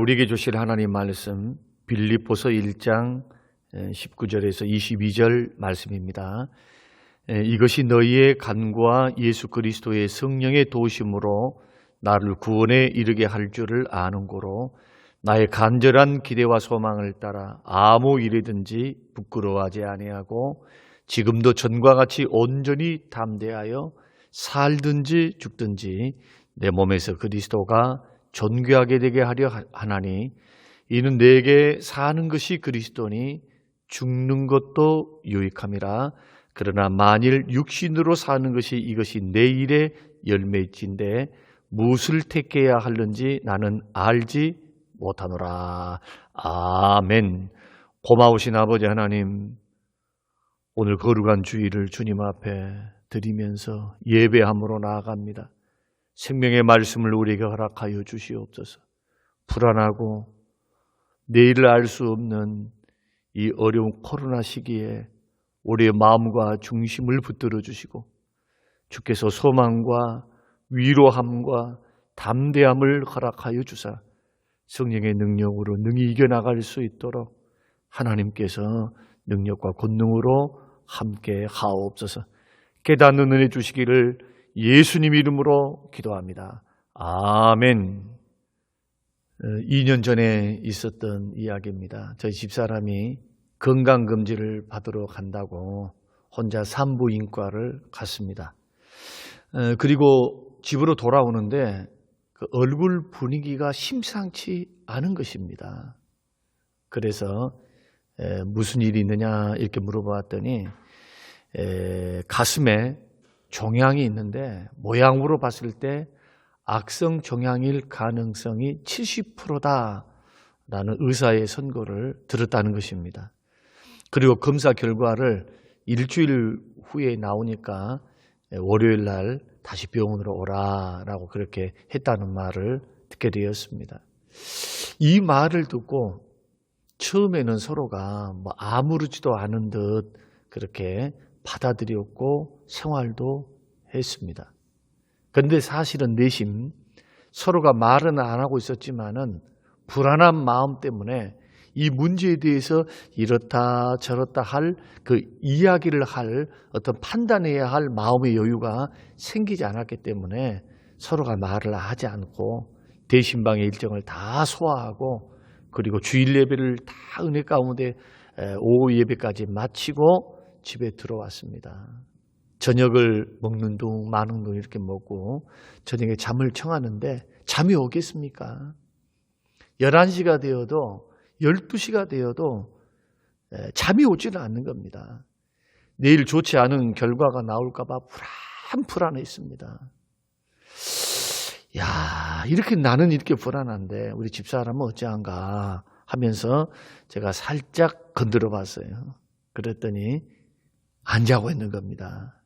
우리에게 주실 하나님 말씀 빌립보서 1장 19절에서 22절 말씀입니다. 이것이 너희의 간구와 예수 그리스도의 성령의 도우심으로 나를 구원에 이르게 할 줄을 아는 고로 나의 간절한 기대와 소망을 따라 아무 일이든지 부끄러워하지 아니하고 지금도 전과 같이 온전히 담대하여 살든지 죽든지 내 몸에서 그리스도가 존귀하게 되게 하려 하나니 이는 내게 사는 것이 그리스도니 죽는 것도 유익함이라. 그러나 만일 육신으로 사는 것이 이것이 내 일의 열매일진데 무엇을 택해야 하는지 나는 알지 못하노라. 아멘. 고마우신 아버지 하나님, 오늘 거룩한 주일을 주님 앞에 드리면서 예배함으로 나아갑니다. 생명의 말씀을 우리에게 허락하여 주시옵소서. 불안하고 내일을 알 수 없는 이 어려운 코로나 시기에 우리의 마음과 중심을 붙들어 주시고 주께서 소망과 위로함과 담대함을 허락하여 주사 성령의 능력으로 능히 이겨나갈 수 있도록 하나님께서 능력과 권능으로 함께 하옵소서. 깨닫는 은혜 주시기를 예수님 이름으로 기도합니다. 아멘. 2년 전에 있었던 이야기입니다. 저희 집사람이 건강검진을 받으러 간다고 혼자 산부인과를 갔습니다. 그리고 집으로 돌아오는데 그 얼굴 분위기가 심상치 않은 것입니다. 그래서 무슨 일이 있느냐 이렇게 물어봤더니 가슴에 종양이 있는데 모양으로 봤을 때 악성 종양일 가능성이 70%다라는 의사의 선고를 들었다는 것입니다. 그리고 검사 결과를 일주일 후에 나오니까 월요일 날 다시 병원으로 오라라고 그렇게 했다는 말을 듣게 되었습니다. 이 말을 듣고 처음에는 서로가 아무렇지도 않은 듯 그렇게 받아들였고 생활도 했습니다. 그런데 사실은 내심 서로가 말은 안 하고 있었지만은 불안한 마음 때문에 이 문제에 대해서 이렇다 저렇다 할 그 이야기를 할 어떤 판단해야 할 마음의 여유가 생기지 않았기 때문에 서로가 말을 하지 않고 대신방의 일정을 다 소화하고 그리고 주일 예배를 다 은혜 가운데 오후 예배까지 마치고 집에 들어왔습니다. 저녁을 먹는 둥 마는 둥 이렇게 먹고 저녁에 잠을 청하는데 잠이 오겠습니까? 11시가 되어도 12시가 되어도 잠이 오지는 않는 겁니다. 내일 좋지 않은 결과가 나올까 봐 불안했습니다. 야, 나는 이렇게 불안한데 우리 집사람은 어찌한가 하면서 제가 살짝 건드려 봤어요. 그랬더니 안 자고 있는 겁니다.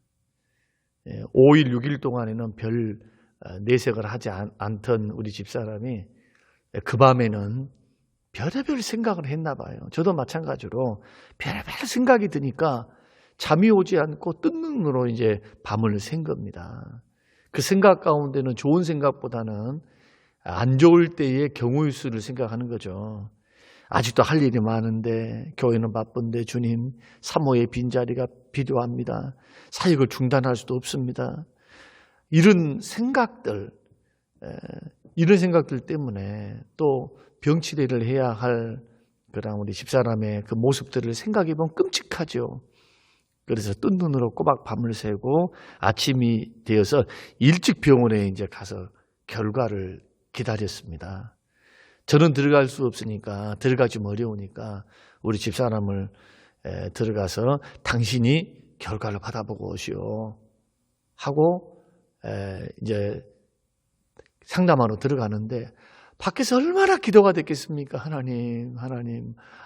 5일, 6일 동안에는 별 내색을 하지 않던 우리 집사람이 그 밤에는 별의별 생각을 했나 봐요. 저도 마찬가지로 별의별 생각이 드니까 잠이 오지 않고 뜬 눈으로 이제 밤을 샌 겁니다. 그 생각 가운데는 좋은 생각보다는 안 좋을 때의 경우의 수를 생각하는 거죠. 아직도 할 일이 많은데 교회는 바쁜데 주님 3호의 빈자리가 필요합니다. 사역을 중단할 수도 없습니다. 이런 생각들 때문에 또 병치레를 해야 할 그런 우리 집사람의 그 모습들을 생각해 보면 끔찍하죠. 그래서 뜬 눈으로 꼬박 밤을 새고 아침이 되어서 일찍 병원에 이제 가서 결과를 기다렸습니다. 저는 들어갈 수 없으니까 들어가기 좀 어려우니까 우리 집사람을 들어가서 당신이 결과를 받아보고 오시오 하고 이제 상담하러 들어가는데 밖에서 얼마나 기도가 됐겠습니까? 하나님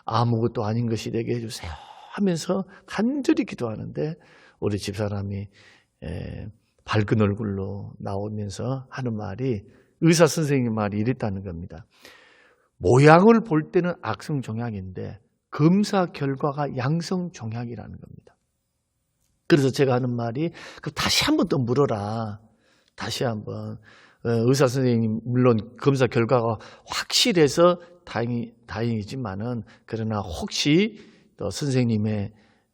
아무것도 아닌 것이 되게 해주세요 하면서 간절히 기도하는데 우리 집사람이 밝은 얼굴로 나오면서 하는 말이 의사 선생님 말이 이랬다는 겁니다. 모양을 볼 때는 악성 종양인데 검사 결과가 양성 종양이라는 겁니다. 그래서 제가 하는 말이 다시 한 번 더 물어라. 다시 한번 의사 선생님 물론 검사 결과가 확실해서 다행이지만은 그러나 혹시 또 선생님의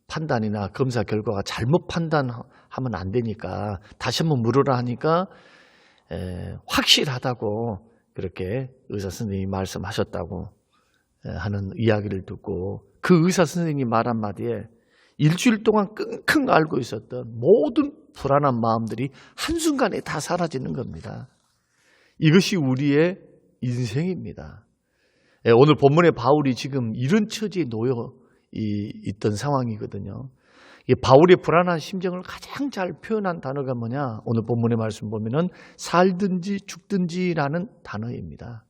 판단이나 검사 결과가 잘못 판단하면 안 되니까 다시 한번 물으라 하니까 확실하다고 그렇게 의사 선생님이 말씀하셨다고 하는 이야기를 듣고 그 의사 선생님 말 한마디에 일주일 동안 끙끙 앓고 있었던 모든 불안한 마음들이 한순간에 다 사라지는 겁니다. 이것이 우리의 인생입니다. 오늘 본문의 바울이 지금 이런 처지에 놓여 있던 상황이거든요. 바울의 불안한 심정을 가장 잘 표현한 단어가 뭐냐? 오늘 본문의 말씀 보면은 살든지 죽든지라는 단어입니다.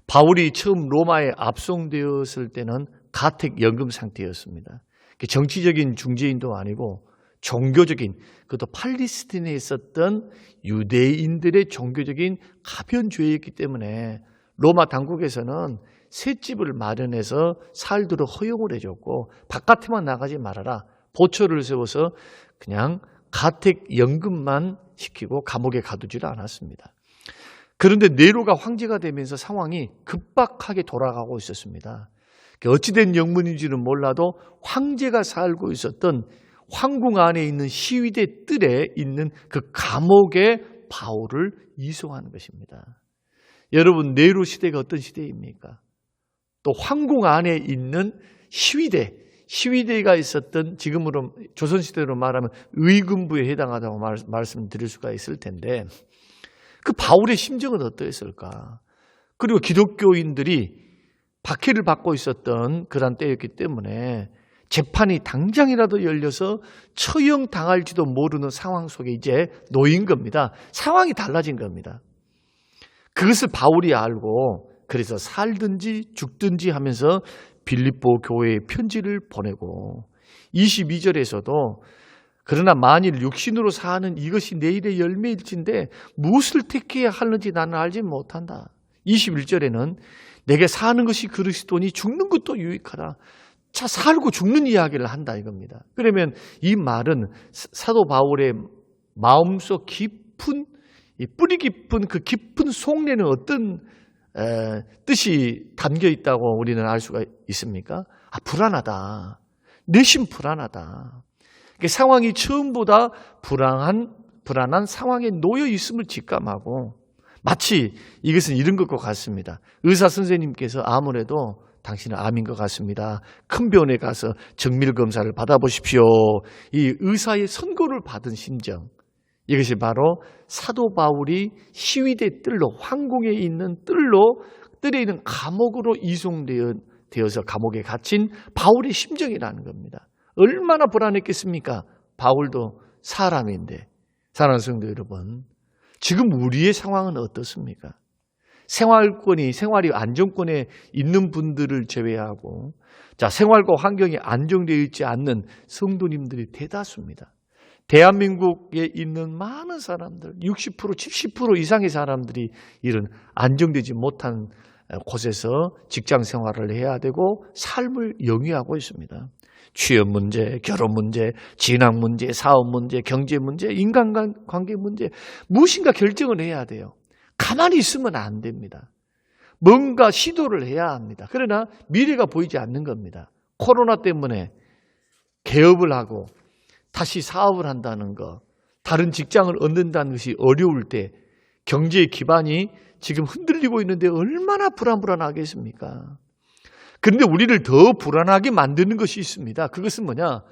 바울이 처음 로마에 압송되었을 때는 가택 연금 상태였습니다. 정치적인 중재인도 아니고 종교적인, 그것도 팔레스틴에 있었던 유대인들의 종교적인 가변주의였기 때문에 로마 당국에서는 셋집을 마련해서 살도록 허용을 해줬고 바깥에만 나가지 말아라. 보초를 세워서 그냥 가택연금만 시키고 감옥에 가두지를 않았습니다. 그런데 네로가 황제가 되면서 상황이 급박하게 돌아가고 있었습니다. 어찌된 영문인지는 몰라도 황제가 살고 있었던 황궁 안에 있는 시위대 뜰에 있는 그 감옥에 바울을 이송하는 것입니다. 여러분, 네로 시대가 어떤 시대입니까? 또 황궁 안에 있는 시위대가 있었던 지금으로 조선시대로 말하면 의금부에 해당하다고 말씀드릴 수가 있을 텐데 그 바울의 심정은 어떠했을까? 그리고 기독교인들이 박해를 받고 있었던 그런 때였기 때문에 재판이 당장이라도 열려서 처형당할지도 모르는 상황 속에 이제 놓인 겁니다. 상황이 달라진 겁니다. 그것을 바울이 알고 그래서 살든지 죽든지 하면서 빌립보 교회에 편지를 보내고 22절에서도 그러나 만일 육신으로 사는 이것이 내일의 열매일진데 무엇을 택해야 하는지 나는 알지 못한다. 21절에는 내게 사는 것이 그리스도니 죽는 것도 유익하다. 자, 살고 죽는 이야기를 한다 이겁니다. 그러면 이 말은 사도 바울의 마음속 깊은 뿌리 깊은 그 깊은 속내는 어떤 뜻이 담겨 있다고 우리는 알 수가 있습니까? 불안하다. 내심 불안하다. 상황이 처음보다 불안한 상황에 놓여 있음을 직감하고 마치 이것은 이런 것과 같습니다. 의사 선생님께서 아무래도 당신은 암인 것 같습니다. 큰 병원에 가서 정밀 검사를 받아보십시오. 이 의사의 선고를 받은 심정. 이것이 바로 사도 바울이 시위대 뜰로 황궁에 있는 뜰에 있는 감옥으로 이송되어서 감옥에 갇힌 바울의 심정이라는 겁니다. 얼마나 불안했겠습니까? 바울도 사람인데. 사랑하는 성도 여러분, 지금 우리의 상황은 어떻습니까? 생활이 안정권에 있는 분들을 제외하고 생활과 환경이 안정되어 있지 않는 성도님들이 대다수입니다. 대한민국에 있는 많은 사람들, 60%, 70% 이상의 사람들이 이런 안정되지 못한 곳에서 직장 생활을 해야 되고 삶을 영위하고 있습니다. 취업 문제, 결혼 문제, 진학 문제, 사업 문제, 경제 문제, 인간관계 문제, 무엇인가 결정을 해야 돼요. 가만히 있으면 안 됩니다. 뭔가 시도를 해야 합니다. 그러나 미래가 보이지 않는 겁니다. 코로나 때문에 개업을 하고 다시 사업을 한다는 것, 다른 직장을 얻는다는 것이 어려울 때 경제의 기반이 지금 흔들리고 있는데 얼마나 불안하겠습니까? 그런데 우리를 더 불안하게 만드는 것이 있습니다. 그것은 뭐냐?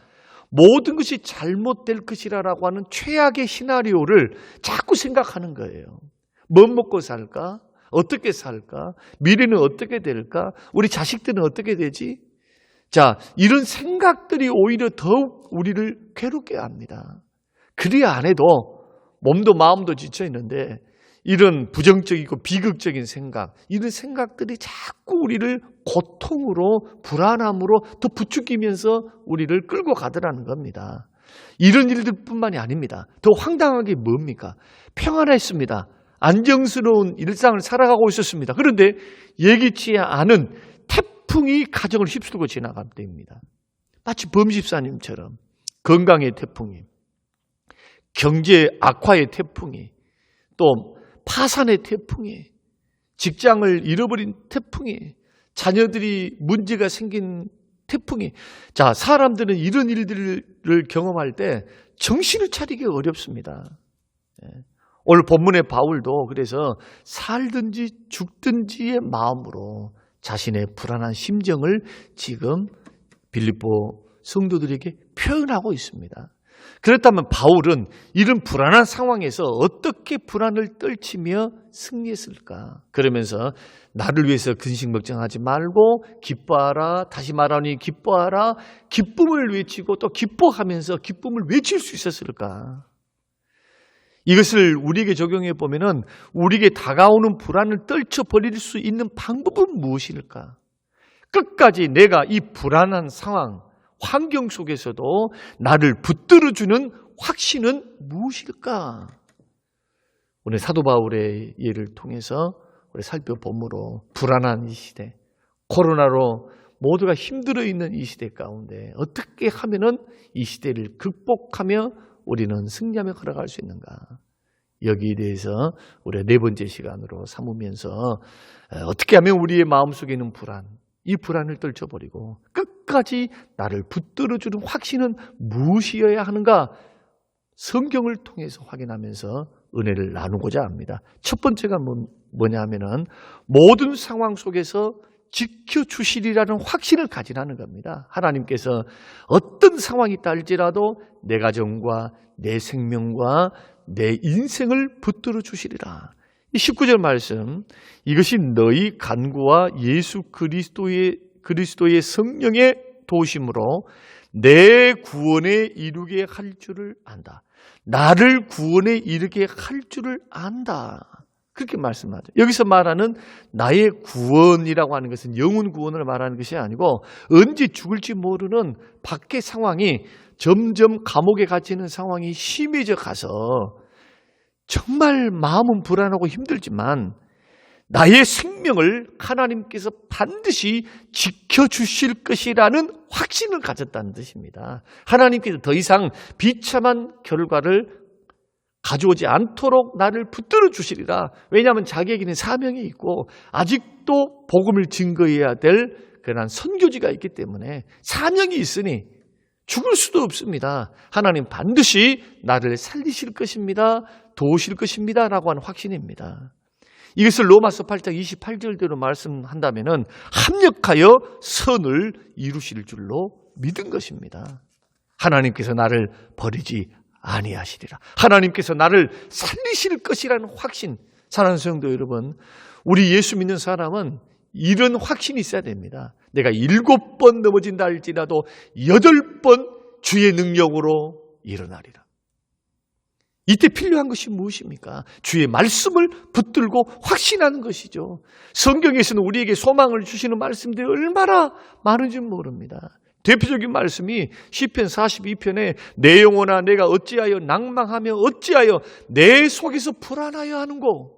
모든 것이 잘못될 것이라고 하는 최악의 시나리오를 자꾸 생각하는 거예요. 뭐 먹고 살까? 어떻게 살까? 미래는 어떻게 될까? 우리 자식들은 어떻게 되지? 자, 이런 생각들이 오히려 더욱 우리를 괴롭게 합니다. 그래야 안 해도 몸도 마음도 지쳐 있는데 이런 부정적이고 비극적인 생각, 이런 생각들이 자꾸 우리를 고통으로 불안함으로 더 부추기면서 우리를 끌고 가더라는 겁니다. 이런 일들뿐만이 아닙니다. 더 황당한 게 뭡니까? 평안했습니다. 안정스러운 일상을 살아가고 있었습니다. 그런데 예기치 않은 태풍이 가정을 휩쓸고 지나갈 때입니다. 마치 범집사님처럼 건강의 태풍이, 경제 악화의 태풍이, 또 파산의 태풍에, 직장을 잃어버린 태풍에, 자녀들이 문제가 생긴 태풍에, 자, 사람들은 이런 일들을 경험할 때 정신을 차리기 어렵습니다. 오늘 본문의 바울도 그래서 살든지 죽든지의 마음으로 자신의 불안한 심정을 지금 빌립보 성도들에게 표현하고 있습니다. 그렇다면 바울은 이런 불안한 상황에서 어떻게 불안을 떨치며 승리했을까? 그러면서 나를 위해서 근심 걱정하지 말고 기뻐하라. 다시 말하니 기뻐하라. 기쁨을 외치고 또 기뻐하면서 기쁨을 외칠 수 있었을까? 이것을 우리에게 적용해 보면은 우리에게 다가오는 불안을 떨쳐버릴 수 있는 방법은 무엇일까? 끝까지 내가 이 불안한 상황, 환경 속에서도 나를 붙들어주는 확신은 무엇일까? 오늘 사도 바울의 예를 통해서 우리 살펴보므로 불안한 이 시대, 코로나로 모두가 힘들어 있는 이 시대 가운데 어떻게 하면은 이 시대를 극복하며 우리는 승리하며 걸어갈 수 있는가? 여기에 대해서 우리가 네 번째 시간으로 삼으면서 어떻게 하면 우리의 마음속에 있는 불안, 이 불안을 떨쳐버리고 끝까지 나를 붙들어주는 확신은 무엇이어야 하는가? 성경을 통해서 확인하면서 은혜를 나누고자 합니다. 첫 번째가 뭐냐 하면은 모든 상황 속에서 지켜주시리라는 확신을 가지라는 겁니다. 하나님께서 어떤 상황이 있다 할지라도 내 가정과 내 생명과 내 인생을 붙들어 주시리라. 이 19절 말씀, 이것이 너희 간구와 예수 그리스도의 성령의 도우심으로 내 구원에 이르게 할 줄을 안다. 나를 구원에 이르게 할 줄을 안다. 그렇게 말씀하죠. 여기서 말하는 나의 구원이라고 하는 것은 영혼 구원을 말하는 것이 아니고 언제 죽을지 모르는 밖의 상황이 점점 감옥에 갇히는 상황이 심해져 가서 정말 마음은 불안하고 힘들지만 나의 생명을 하나님께서 반드시 지켜주실 것이라는 확신을 가졌다는 뜻입니다. 하나님께서 더 이상 비참한 결과를 가져오지 않도록 나를 붙들어 주시리라. 왜냐하면 자기에게는 사명이 있고 아직도 복음을 증거해야 될 그런 선교지가 있기 때문에 사명이 있으니 죽을 수도 없습니다. 하나님 반드시 나를 살리실 것입니다. 도우실 것입니다. 라고 하는 확신입니다. 이것을 로마서 8장 28절대로 말씀한다면 합력하여 선을 이루실 줄로 믿은 것입니다. 하나님께서 나를 버리지 아니하시리라. 하나님께서 나를 살리실 것이라는 확신. 사랑하는 성도 여러분, 우리 예수 믿는 사람은 이런 확신이 있어야 됩니다. 내가 7번 넘어진다 할지라도 8번 주의 능력으로 일어나리라. 이때 필요한 것이 무엇입니까? 주의 말씀을 붙들고 확신하는 것이죠. 성경에서는 우리에게 소망을 주시는 말씀들이 얼마나 많은지 모릅니다. 대표적인 말씀이 시편 42편에 내 영혼아 내가 어찌하여 낭망하며 어찌하여 내 속에서 불안하여 하는고?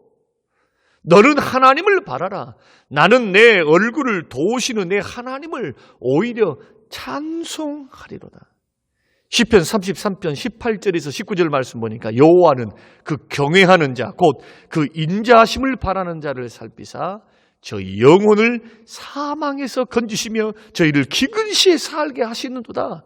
너는 하나님을 바라라. 나는 내 얼굴을 도우시는 내 하나님을 오히려 찬송하리로다. 시편 33편 18절에서 19절 말씀 보니까 여호와는 그 경외하는 자 곧 그 인자하심을 바라는 자를 살피사 저희 영혼을 사망에서 건지시며 저희를 기근 시에 살게 하시는도다.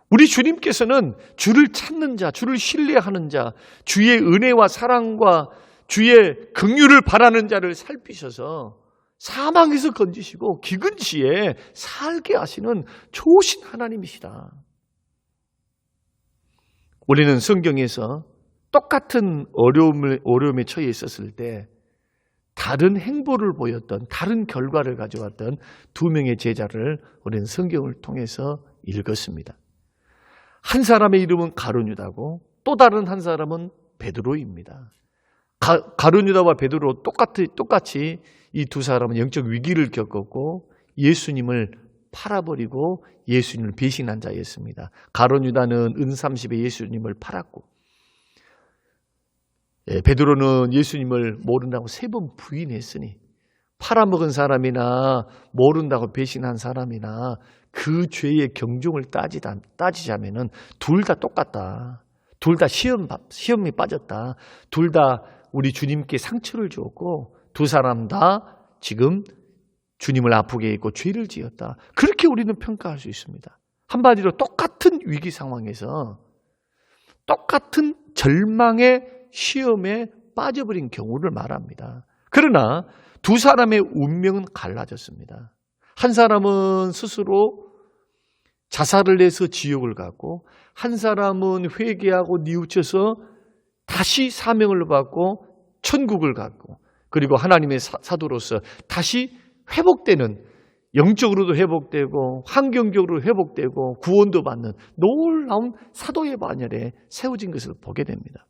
우리 주님께서는 주를 찾는 자, 주를 신뢰하는 자, 주의 은혜와 사랑과 주의 긍휼을 바라는 자를 살피셔서 사망에서 건지시고 기근 시에 살게 하시는 좋으신 하나님이시다. 우리는 성경에서 똑같은 어려움에 처해 있었을 때 다른 행보를 보였던, 다른 결과를 가져왔던 두 명의 제자를 우리는 성경을 통해서 읽었습니다. 한 사람의 이름은 가룟유다고 또 다른 한 사람은 베드로입니다. 가룟유다와 베드로 똑같이 이 두 사람은 영적 위기를 겪었고 예수님을 팔아버리고 예수님을 배신한 자였습니다. 가룟유다는 은 30에 예수님을 팔았고 베드로는 예수님을 모른다고 3번 부인했으니 팔아먹은 사람이나 모른다고 배신한 사람이나 그 죄의 경중을 따지자면 둘 다 똑같다. 둘 다 시험에 빠졌다. 둘 다 우리 주님께 상처를 주었고 두 사람 다 지금 주님을 아프게 했고 죄를 지었다. 그렇게 우리는 평가할 수 있습니다. 한마디로 똑같은 위기 상황에서 똑같은 절망의 시험에 빠져버린 경우를 말합니다. 그러나 두 사람의 운명은 갈라졌습니다. 한 사람은 스스로 자살을 해서 지옥을 갔고 한 사람은 회개하고 뉘우쳐서 다시 사명을 받고 천국을 갔고 그리고 하나님의 사도로서 다시 회복되는, 영적으로도 회복되고 환경적으로 회복되고 구원도 받는 놀라운 사도의 반열에 세워진 것을 보게 됩니다.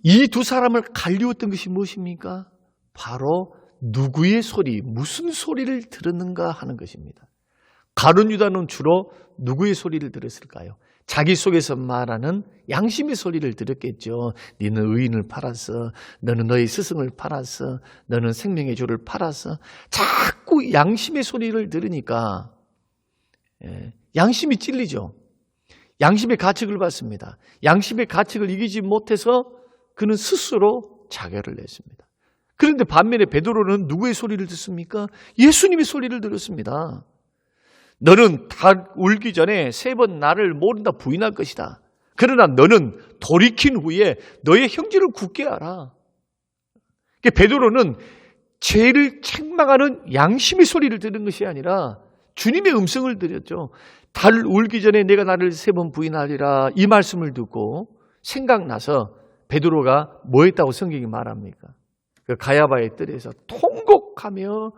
이 두 사람을 갈리웠던 것이 무엇입니까? 바로 누구의 소리, 무슨 소리를 들었는가 하는 것입니다. 가룟 유다는 주로 누구의 소리를 들었을까요? 자기 속에서 말하는 양심의 소리를 들었겠죠. 너는 의인을 팔았어. 너는 너의 스승을 팔았어. 너는 생명의 주를 팔았어. 자꾸 양심의 소리를 들으니까 양심이 찔리죠. 양심의 가책을 받습니다. 양심의 가책을 이기지 못해서 그는 스스로 자결을 냈습니다. 그런데 반면에 베드로는 누구의 소리를 듣습니까? 예수님의 소리를 들었습니다. 너는 닭 울기 전에 3번 나를 모른다 부인할 것이다. 그러나 너는 돌이킨 후에 너의 형제를 굳게 하라. 베드로는 죄를 책망하는 양심의 소리를 들은 것이 아니라 주님의 음성을 들었죠. 달 울기 전에 내가 나를 3번 부인하리라. 이 말씀을 듣고 생각나서 베드로가 뭐 했다고 성경이 말합니까? 그 가야바의 뜰에서 통곡하며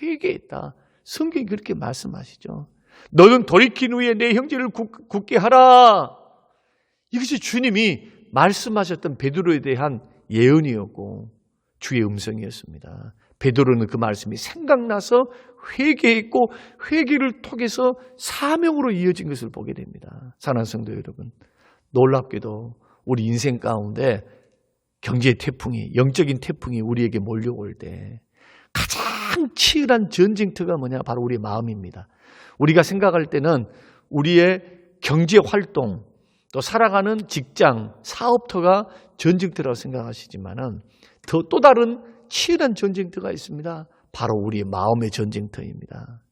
회개했다. 성경이 그렇게 말씀하시죠. 너는 돌이킨 후에 내 형제를 굳게 하라. 이것이 주님이 말씀하셨던 베드로에 대한 예언이었고 주의 음성이었습니다. 베드로는 그 말씀이 생각나서 회개했고 회개를 통해서 사명으로 이어진 것을 보게 됩니다. 사랑하는 성도 여러분, 놀랍게도 우리 인생 가운데 경제의 태풍이, 영적인 태풍이 우리에게 몰려올 때 가장 치열한 전쟁터가 뭐냐? 바로 우리의 마음입니다. 우리가 생각할 때는 우리의 경제 활동, 또 살아가는 직장, 사업터가 전쟁터라고 생각하시지만은 또 다른 치열한 전쟁터가 있습니다. 바로 우리의 마음의 전쟁터입니다.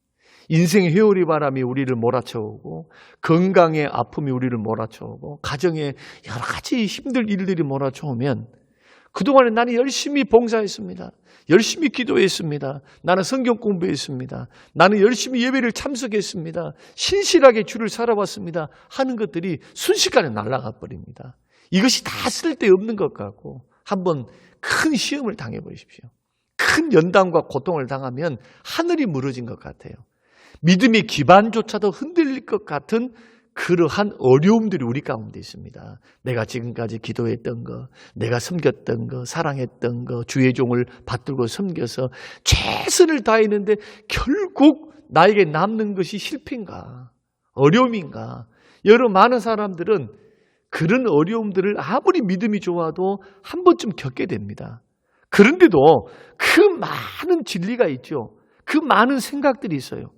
인생의 회오리 바람이 우리를 몰아쳐오고 건강의 아픔이 우리를 몰아쳐오고 가정에 여러 가지 힘들 일들이 몰아쳐오면 그동안에 나는 열심히 봉사했습니다. 열심히 기도했습니다. 나는 성경 공부했습니다. 나는 열심히 예배를 참석했습니다. 신실하게 주를 살아왔습니다. 하는 것들이 순식간에 날아가 버립니다. 이것이 다 쓸데없는 것 같고 한번 큰 시험을 당해보십시오. 큰 연단과 고통을 당하면 하늘이 무너진 것 같아요. 믿음의 기반조차도 흔들릴 것 같은 그러한 어려움들이 우리 가운데 있습니다. 내가 지금까지 기도했던 거, 내가 섬겼던 거, 사랑했던 거, 주의 종을 받들고 섬겨서 최선을 다했는데 결국 나에게 남는 것이 실패인가, 어려움인가. 여러 많은 사람들은 그런 어려움들을 아무리 믿음이 좋아도 한 번쯤 겪게 됩니다. 그런데도 그 많은 진리가 있죠. 그 많은 생각들이 있어요.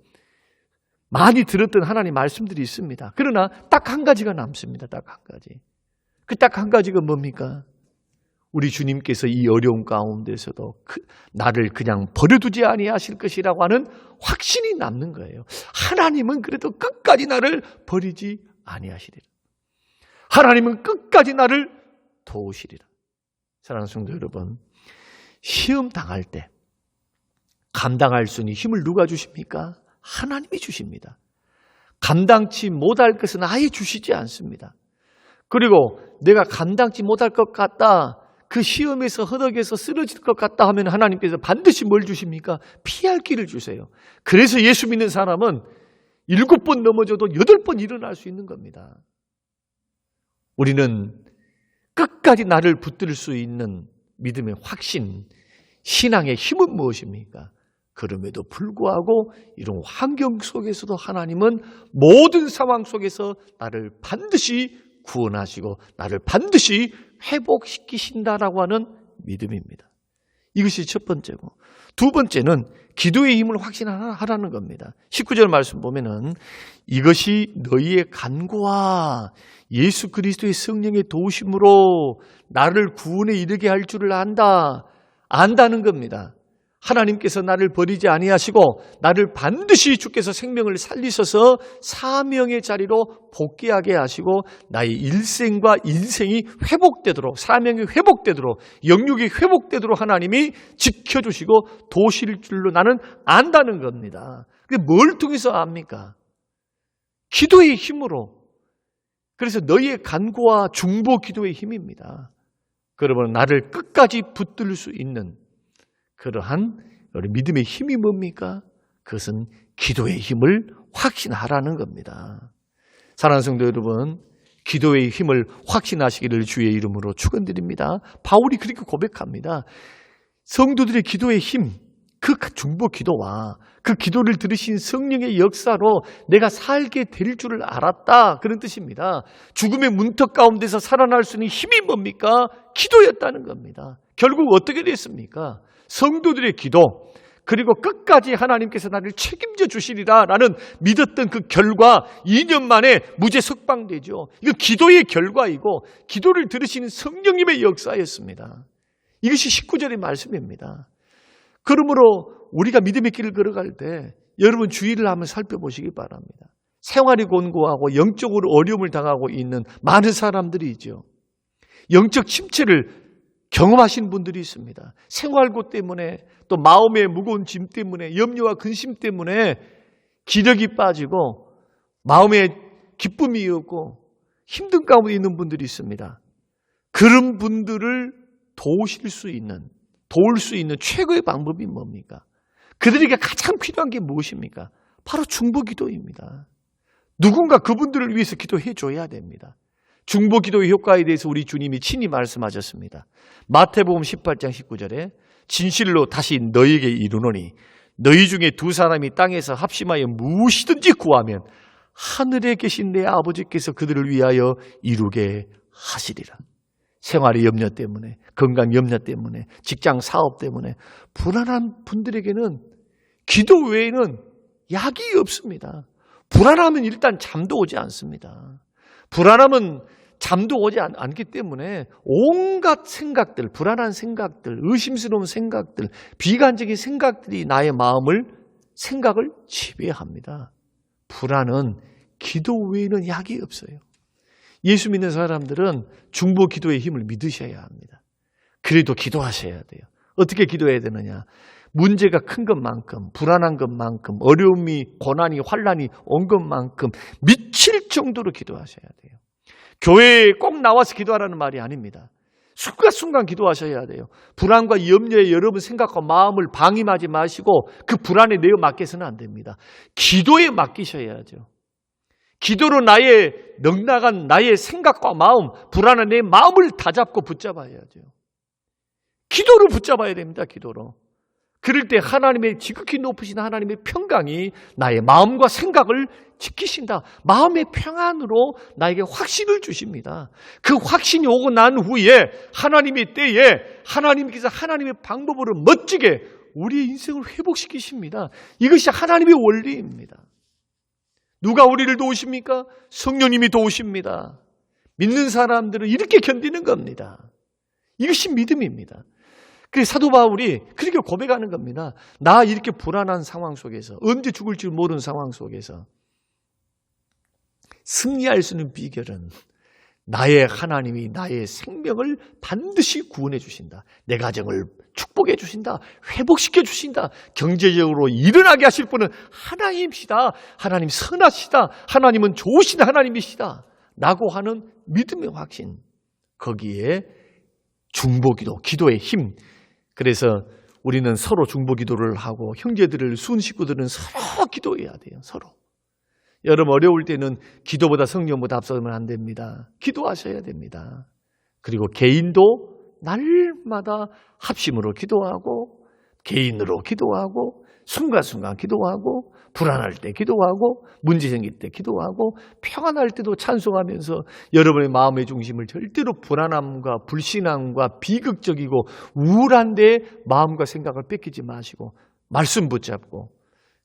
많이 들었던 하나님 말씀들이 있습니다. 그러나 딱 한 가지가 남습니다. 딱 한 가지. 그 딱 한 가지가 뭡니까? 우리 주님께서 이 어려움 가운데서도 나를 그냥 버려두지 아니하실 것이라고 하는 확신이 남는 거예요. 하나님은 그래도 끝까지 나를 버리지 아니하시리라. 하나님은 끝까지 나를 도우시리라. 사랑하는 성도 여러분, 시험 당할 때 감당할 수 있는 힘을 누가 주십니까? 하나님이 주십니다. 감당치 못할 것은 아예 주시지 않습니다. 그리고 내가 감당치 못할 것 같다, 그 시험에서 허덕여서 쓰러질 것 같다 하면 하나님께서 반드시 뭘 주십니까? 피할 길을 주세요. 그래서 예수 믿는 사람은 7번 넘어져도 8번 일어날 수 있는 겁니다. 우리는 끝까지 나를 붙들 수 있는 믿음의 확신, 신앙의 힘은 무엇입니까? 그럼에도 불구하고 이런 환경 속에서도 하나님은 모든 상황 속에서 나를 반드시 구원하시고 나를 반드시 회복시키신다라고 하는 믿음입니다. 이것이 첫 번째고, 두 번째는 기도의 힘을 확신하라는 겁니다. 19절 말씀 보면은 이것이 너희의 간구와 예수 그리스도의 성령의 도우심으로 나를 구원에 이르게 할 줄을 안다는 겁니다. 하나님께서 나를 버리지 아니하시고 나를 반드시 주께서 생명을 살리셔서 사명의 자리로 복귀하게 하시고 나의 일생과 인생이 회복되도록, 사명이 회복되도록, 영육이 회복되도록 하나님이 지켜주시고 도우실 줄로 나는 안다는 겁니다. 근데 뭘 통해서 압니까? 기도의 힘으로. 그래서 너희의 간구와 중보 기도의 힘입니다. 그러면 나를 끝까지 붙들 수 있는 그러한 우리 믿음의 힘이 뭡니까? 그것은 기도의 힘을 확신하라는 겁니다. 사랑하는 성도 여러분, 기도의 힘을 확신하시기를 주의 이름으로 축원드립니다. 바울이 그렇게 고백합니다. 성도들의 기도의 힘, 그 중보 기도와 그 기도를 들으신 성령의 역사로 내가 살게 될 줄을 알았다, 그런 뜻입니다. 죽음의 문턱 가운데서 살아날 수 있는 힘이 뭡니까? 기도였다는 겁니다. 결국 어떻게 됐습니까? 성도들의 기도, 그리고 끝까지 하나님께서 나를 책임져 주시리라 라는 믿었던 그 결과 2년 만에 무죄 석방되죠. 이거 기도의 결과이고 기도를 들으시는 성령님의 역사였습니다. 이것이 19절의 말씀입니다. 그러므로 우리가 믿음의 길을 걸어갈 때 여러분 주의를 한번 살펴보시기 바랍니다. 생활이 곤고하고 영적으로 어려움을 당하고 있는 많은 사람들이 있죠. 영적 침체를 경험하신 분들이 있습니다. 생활고 때문에, 또 마음의 무거운 짐 때문에, 염려와 근심 때문에 기력이 빠지고 마음에 기쁨이 없고 힘든 가운데 있는 분들이 있습니다. 그런 분들을 도울 수 있는 최고의 방법이 뭡니까? 그들에게 가장 필요한 게 무엇입니까? 바로 중보기도입니다. 누군가 그분들을 위해서 기도해 줘야 됩니다. 중보기도의 효과에 대해서 우리 주님이 친히 말씀하셨습니다. 마태복음 18장 19절에 진실로 다시 너희에게 이르노니 너희 중에 두 사람이 땅에서 합심하여 무엇이든지 구하면 하늘에 계신 내 아버지께서 그들을 위하여 이루게 하시리라. 생활의 염려 때문에, 건강 염려 때문에, 직장 사업 때문에 불안한 분들에게는 기도 외에는 약이 없습니다. 불안하면 일단 잠도 오지 않습니다. 불안하면 잠도 오지 않기 때문에 온갖 생각들, 불안한 생각들, 의심스러운 생각들, 비관적인 생각들이 나의 생각을 지배합니다. 불안은 기도 외에는 약이 없어요. 예수 믿는 사람들은 중보 기도의 힘을 믿으셔야 합니다. 그래도 기도하셔야 돼요. 어떻게 기도해야 되느냐? 문제가 큰 것만큼, 불안한 것만큼, 어려움이, 고난이, 환난이 온 것만큼 미칠 정도로 기도하셔야 돼요. 교회에 꼭 나와서 기도하라는 말이 아닙니다. 순간순간 기도하셔야 돼요. 불안과 염려에 여러분 생각과 마음을 방임하지 마시고 그 불안에 내어 맡겨서는 안 됩니다. 기도에 맡기셔야죠. 기도로 나의 넉나간 나의 생각과 마음, 불안한 내 마음을 다잡고 붙잡아야죠. 기도로 붙잡아야 됩니다. 기도로. 그럴 때 하나님의 지극히 높으신 하나님의 평강이 나의 마음과 생각을 지키신다. 마음의 평안으로 나에게 확신을 주십니다. 그 확신이 오고 난 후에 하나님의 때에 하나님께서 하나님의 방법으로 멋지게 우리의 인생을 회복시키십니다. 이것이 하나님의 원리입니다. 누가 우리를 도우십니까? 성령님이 도우십니다. 믿는 사람들은 이렇게 견디는 겁니다. 이것이 믿음입니다. 그래서 사도 바울이 그렇게 고백하는 겁니다. 나 이렇게 불안한 상황 속에서, 언제 죽을지 모르는 상황 속에서 승리할 수 있는 비결은 나의 하나님이 나의 생명을 반드시 구원해 주신다. 내 가정을 축복해 주신다. 회복시켜 주신다. 경제적으로 일어나게 하실 분은 하나님이시다. 하나님 선하시다. 하나님은 좋으신 하나님이시다. 라고 하는 믿음의 확신. 거기에 중보기도, 기도의 힘. 그래서 우리는 서로 중보기도를 하고 형제들을, 순 식구들은 서로 기도해야 돼요. 서로. 여러분 어려울 때는 기도보다 성령보다 앞서면 안 됩니다. 기도하셔야 됩니다. 그리고 개인도 날마다 합심으로 기도하고 개인으로 기도하고 순간순간 기도하고 불안할 때 기도하고 문제 생길 때 기도하고 평안할 때도 찬송하면서 여러분의 마음의 중심을 절대로 불안함과 불신앙과 비극적이고 우울한 데 마음과 생각을 뺏기지 마시고 말씀 붙잡고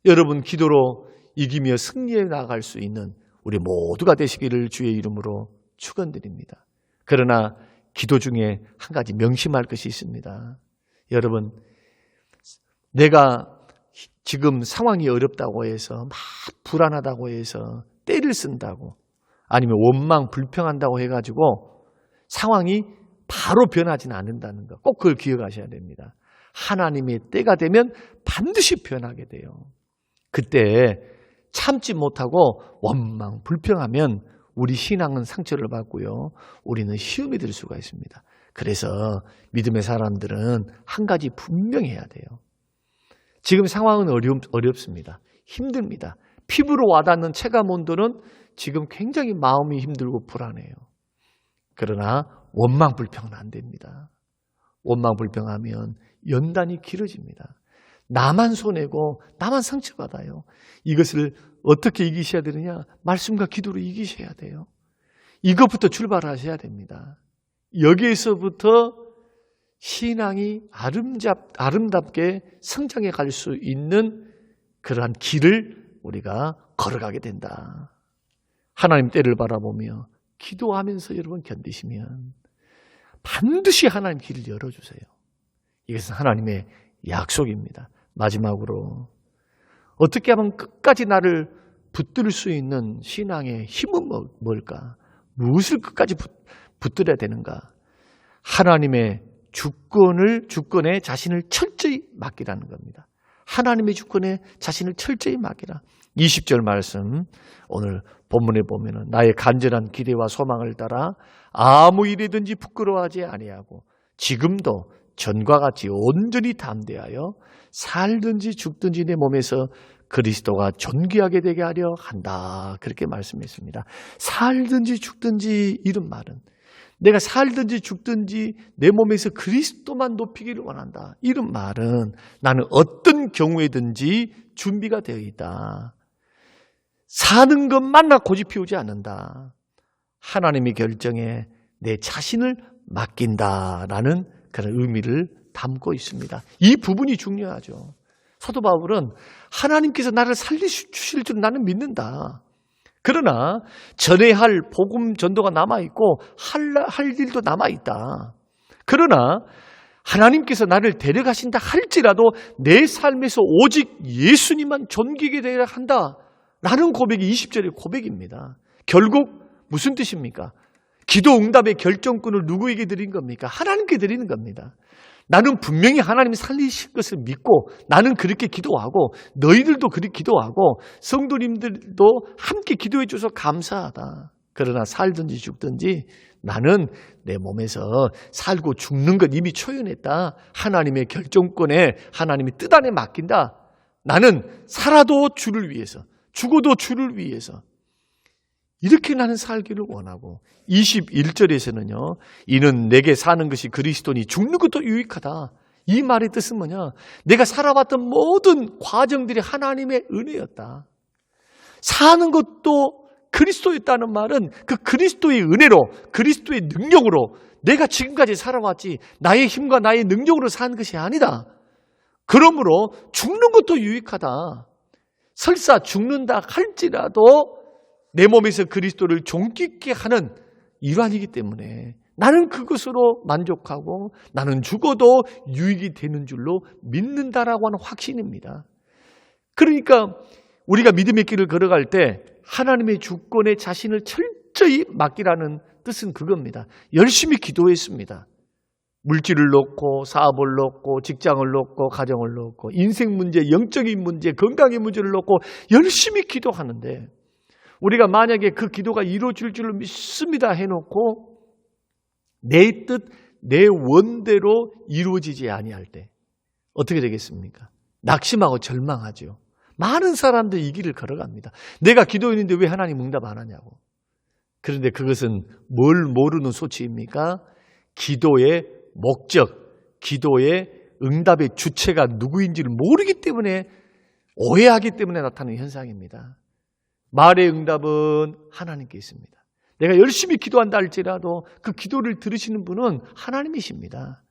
여러분 기도로 이기며 승리해 나갈 수 있는 우리 모두가 되시기를 주의 이름으로 축원드립니다. 그러나 기도 중에 한 가지 명심할 것이 있습니다. 여러분, 내가 지금 상황이 어렵다고 해서 막 불안하다고 해서 떼를 쓴다고 아니면 원망 불평한다고 해가지고 상황이 바로 변하지는 않는다는 거 꼭 그걸 기억하셔야 됩니다. 하나님의 때가 되면 반드시 변하게 돼요. 그때 참지 못하고 원망 불평하면 우리 신앙은 상처를 받고요. 우리는 시험에 들 수가 있습니다. 그래서 믿음의 사람들은 한 가지 분명히 해야 돼요. 지금 상황은 어렵습니다. 힘듭니다. 피부로 와닿는 체감 온도는 지금 굉장히 마음이 힘들고 불안해요. 그러나 원망 불평은 안 됩니다. 원망 불평하면 연단이 길어집니다. 나만 손해고 나만 상처받아요. 이것을 어떻게 이기셔야 되느냐? 말씀과 기도로 이기셔야 돼요. 이것부터 출발하셔야 됩니다. 여기에서부터 신앙이 아름답게 성장해 갈 수 있는 그러한 길을 우리가 걸어가게 된다. 하나님 때를 바라보며 기도하면서 여러분 견디시면 반드시 하나님 길을 열어주세요. 이것은 하나님의 약속입니다. 마지막으로 어떻게 하면 끝까지 나를 붙들 수 있는 신앙의 힘은 뭘까? 무엇을 끝까지 붙들어야 되는가? 하나님의 주권에 자신을 철저히 맡기라는 겁니다. 하나님의 주권에 자신을 철저히 맡기라. 20절 말씀 오늘 본문에 보면은 나의 간절한 기대와 소망을 따라 아무 일이든지 부끄러워하지 아니하고 지금도 전과 같이 온전히 담대하여 살든지 죽든지 내 몸에서 그리스도가 존귀하게 되게 하려 한다. 그렇게 말씀했습니다. 살든지 죽든지 이런 말은 내가 살든지 죽든지 내 몸에서 그리스도만 높이기를 원한다. 이런 말은 나는 어떤 경우에든지 준비가 되어 있다. 사는 것만 나 고집 피우지 않는다. 하나님의 결정에 내 자신을 맡긴다라는 그런 의미를 담고 있습니다. 이 부분이 중요하죠. 사도 바울은 하나님께서 나를 살리실 줄 나는 믿는다. 그러나 전해야 할 복음 전도가 남아있고 할 일도 남아있다. 그러나 하나님께서 나를 데려가신다 할지라도 내 삶에서 오직 예수님만 존귀게 되어야 한다라는 고백이 20절의 고백입니다. 결국 무슨 뜻입니까? 기도 응답의 결정권을 누구에게 드린 겁니까? 하나님께 드리는 겁니다. 나는 분명히 하나님이 살리실 것을 믿고 나는 그렇게 기도하고 너희들도 그렇게 기도하고 성도님들도 함께 기도해 줘서 감사하다. 그러나 살든지 죽든지 나는 내 몸에서 살고 죽는 것 이미 초연했다. 하나님의 결정권에 하나님의 뜻 안에 맡긴다. 나는 살아도 주를 위해서 죽어도 주를 위해서 이렇게 나는 살기를 원하고 21절에서는요. 이는 내게 사는 것이 그리스도니 죽는 것도 유익하다. 이 말의 뜻은 뭐냐? 내가 살아왔던 모든 과정들이 하나님의 은혜였다. 사는 것도 그리스도였다는 말은 그 그리스도의 은혜로 그리스도의 능력으로 내가 지금까지 살아왔지 나의 힘과 나의 능력으로 사는 것이 아니다. 그러므로 죽는 것도 유익하다. 설사 죽는다 할지라도 내 몸에서 그리스도를 존귀케 하는 일환이기 때문에 나는 그것으로 만족하고 나는 죽어도 유익이 되는 줄로 믿는다라고 하는 확신입니다. 그러니까 우리가 믿음의 길을 걸어갈 때 하나님의 주권에 자신을 철저히 맡기라는 뜻은 그겁니다. 열심히 기도했습니다. 물질을 놓고 사업을 놓고 직장을 놓고 가정을 놓고 인생 문제, 영적인 문제, 건강의 문제를 놓고 열심히 기도하는데 우리가 만약에 그 기도가 이루어질 줄로 믿습니다 해놓고 내 뜻, 내 원대로 이루어지지 아니할 때 어떻게 되겠습니까? 낙심하고 절망하죠. 많은 사람들이 이 길을 걸어갑니다. 내가 기도했는데 왜 하나님 응답 안 하냐고. 그런데 그것은 뭘 모르는 소치입니까? 기도의 목적, 기도의 응답의 주체가 누구인지를 모르기 때문에 오해하기 때문에 나타나는 현상입니다. 말의 응답은 하나님께 있습니다. 내가 열심히 기도한다 할지라도 그 기도를 들으시는 분은 하나님이십니다.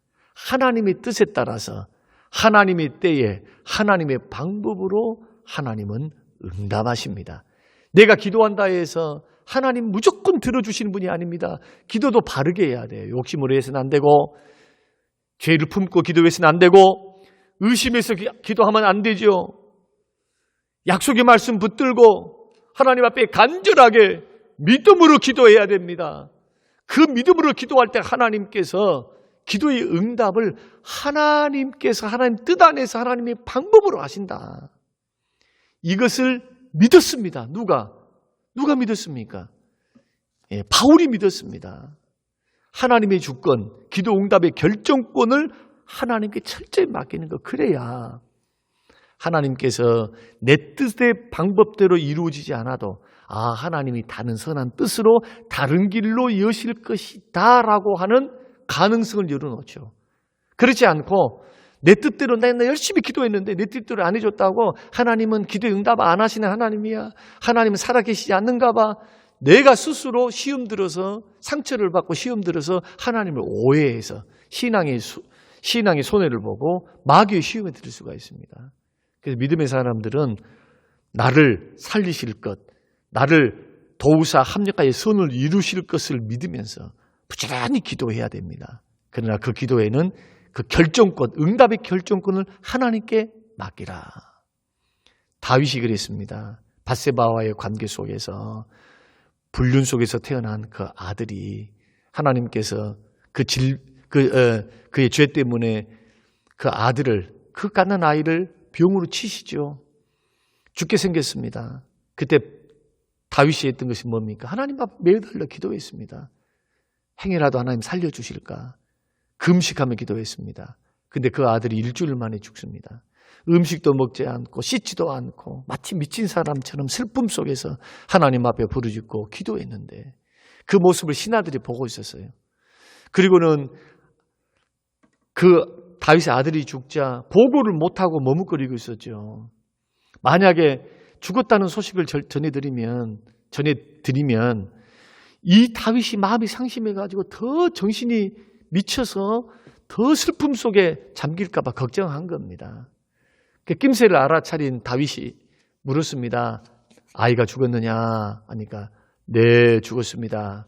하나님의 뜻에 따라서 하나님의 때에 하나님의 방법으로 하나님은 응답하십니다. 내가 기도한다 해서 하나님 무조건 들어주시는 분이 아닙니다. 기도도 바르게 해야 돼요. 욕심으로 해서는 안 되고, 죄를 품고 기도해서는 안 되고, 의심해서 기도하면 안 되죠. 약속의 말씀 붙들고 하나님 앞에 간절하게 믿음으로 기도해야 됩니다. 그 믿음으로 기도할 때 하나님께서 기도의 응답을 하나님께서 하나님 뜻 안에서 하나님의 방법으로 하신다. 이것을 믿었습니다. 누가 믿었습니까? 예, 바울이 믿었습니다. 하나님의 주권, 기도 응답의 결정권을 하나님께 철저히 맡기는 것. 그래야 하나님께서 내 뜻의 방법대로 이루어지지 않아도 하나님이 다른 선한 뜻으로 다른 길로 여실 것이다 라고 하는 가능성을 열어놓죠. 그렇지 않고 내 뜻대로 나 열심히 기도했는데 내 뜻대로 안 해줬다고 하나님은 기도 응답 안 하시는 하나님이야. 하나님은 살아계시지 않는가 봐. 내가 스스로 시험 들어서 상처를 받고 시험 들어서 하나님을 오해해서 신앙의 손해를 보고 마귀의 시험에 들을 수가 있습니다. 그래서 믿음의 사람들은 나를 살리실 것, 나를 도우사 합력하여 선을 이루실 것을 믿으면서 부지런히 기도해야 됩니다. 그러나 그 기도에는 그 결정권, 응답의 결정권을 하나님께 맡기라. 다윗이 그랬습니다. 밧세바와의 관계 속에서 불륜 속에서 태어난 그 아들이 하나님께서 그의 죄 때문에 그 아들을, 그 갓난 아이를 병으로 치시죠. 죽게 생겼습니다. 그때 다윗이 했던 것이 뭡니까? 하나님 앞 매달려 기도했습니다. 행여라도 하나님 살려주실까? 금식하며 기도했습니다. 근데 그 아들이 일주일 만에 죽습니다. 음식도 먹지 않고 씻지도 않고 마치 미친 사람처럼 슬픔 속에서 하나님 앞에 부르짖고 기도했는데 그 모습을 신하들이 보고 있었어요. 그리고는 그 다윗의 아들이 죽자 보고를 못하고 머뭇거리고 있었죠. 만약에 죽었다는 소식을 전해드리면 이 다윗이 마음이 상심해가지고 더 정신이 미쳐서 더 슬픔 속에 잠길까 봐 걱정한 겁니다. 낌새를 알아차린 다윗이 물었습니다. 아이가 죽었느냐 하니까 네, 죽었습니다.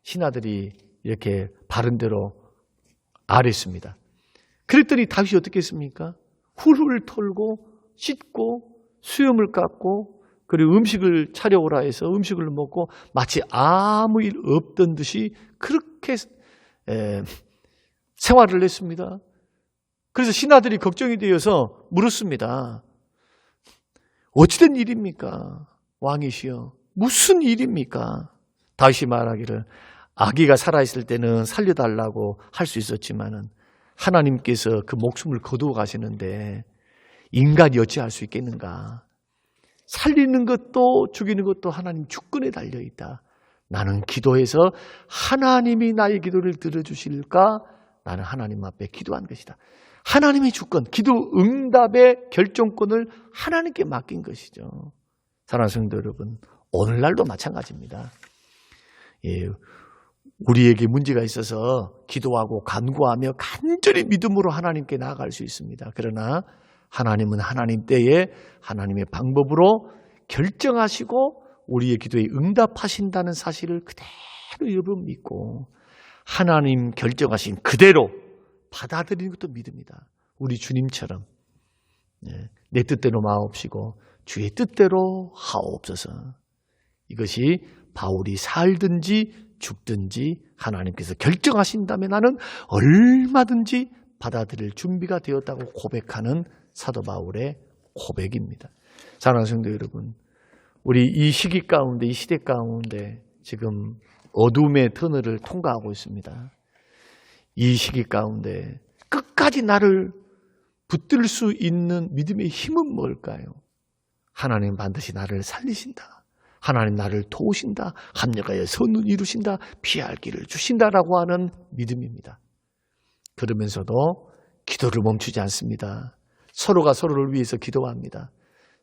신하들이 이렇게 바른 대로 아뢰습니다. 그랬더니 다윗이 어떻게 했습니까? 훌훌 털고 씻고 수염을 깎고 그리고 음식을 차려오라 해서 음식을 먹고 마치 아무 일 없던 듯이 그렇게 생활을 했습니다. 그래서 신하들이 걱정이 되어서 물었습니다. 어찌된 일입니까? 왕이시여. 무슨 일입니까? 다윗이 말하기를 아기가 살아있을 때는 살려달라고 할 수 있었지만은 하나님께서 그 목숨을 거두어 가시는데 인간이 어찌할 수 있겠는가? 살리는 것도 죽이는 것도 하나님 주권에 달려있다. 나는 기도해서 하나님이 나의 기도를 들어주실까? 나는 하나님 앞에 기도한 것이다. 하나님의 주권, 기도 응답의 결정권을 하나님께 맡긴 것이죠. 사랑하는 성도 여러분, 오늘날도 마찬가지입니다. 예, 우리에게 문제가 있어서 기도하고 간구하며 간절히 믿음으로 하나님께 나아갈 수 있습니다. 그러나 하나님은 하나님 때에 하나님의 방법으로 결정하시고 우리의 기도에 응답하신다는 사실을 그대로 여러분 믿고 하나님 결정하신 그대로 받아들이는 것도 믿습니다. 우리 주님처럼 내 뜻대로 마옵시고 주의 뜻대로 하옵소서. 이것이 바울이 살든지 죽든지 하나님께서 결정하신다면 나는 얼마든지 받아들일 준비가 되었다고 고백하는 사도 바울의 고백입니다. 사랑하는 성도 여러분, 우리 이 시기 가운데, 이 시대 가운데 지금 어둠의 터널을 통과하고 있습니다. 이 시기 가운데 끝까지 나를 붙들 수 있는 믿음의 힘은 뭘까요? 하나님 반드시 나를 살리신다. 하나님 나를 도우신다. 합력하여 선을 이루신다. 피할 길을 주신다라고 하는 믿음입니다. 그러면서도 기도를 멈추지 않습니다. 서로가 서로를 위해서 기도합니다.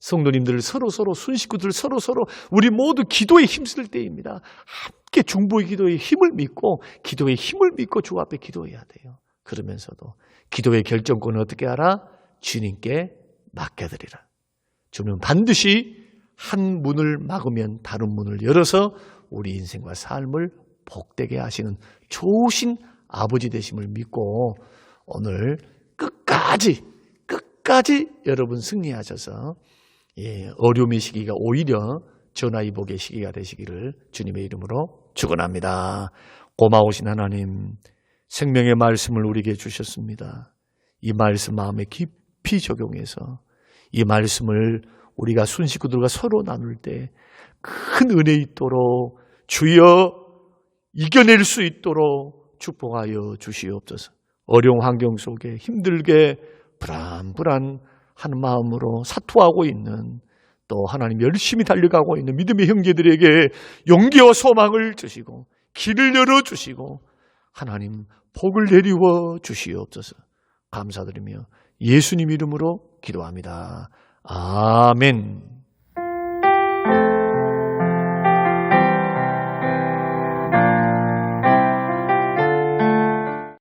성도님들 서로서로 순식구들 서로서로 우리 모두 기도에 힘쓸 때입니다. 함께 중보의 기도의 힘을 믿고 기도의 힘을 믿고 주 앞에 기도해야 돼요. 그러면서도 기도의 결정권은 어떻게 하라? 주님께 맡겨드리라. 주님은 반드시 한 문을 막으면 다른 문을 열어서 우리 인생과 삶을 복되게 하시는 좋으신 아버지 되심을 믿고 오늘 끝까지 여러분 승리하셔서 어려움의 시기가 오히려 전화위복의 시기가 되시기를 주님의 이름으로 축원합니다. 고마우신 하나님, 생명의 말씀을 우리에게 주셨습니다. 이 말씀 마음에 깊이 적용해서 이 말씀을 우리가 순식구들과 서로 나눌 때 큰 은혜 있도록 주여 이겨낼 수 있도록 축복하여 주시옵소서. 어려운 환경 속에 힘들게 불안한 마음으로 사투하고 있는 또 하나님 열심히 달려가고 있는 믿음의 형제들에게 용기와 소망을 주시고 길을 열어주시고 하나님 복을 내리워 주시옵소서. 감사드리며 예수님 이름으로 기도합니다. 아멘.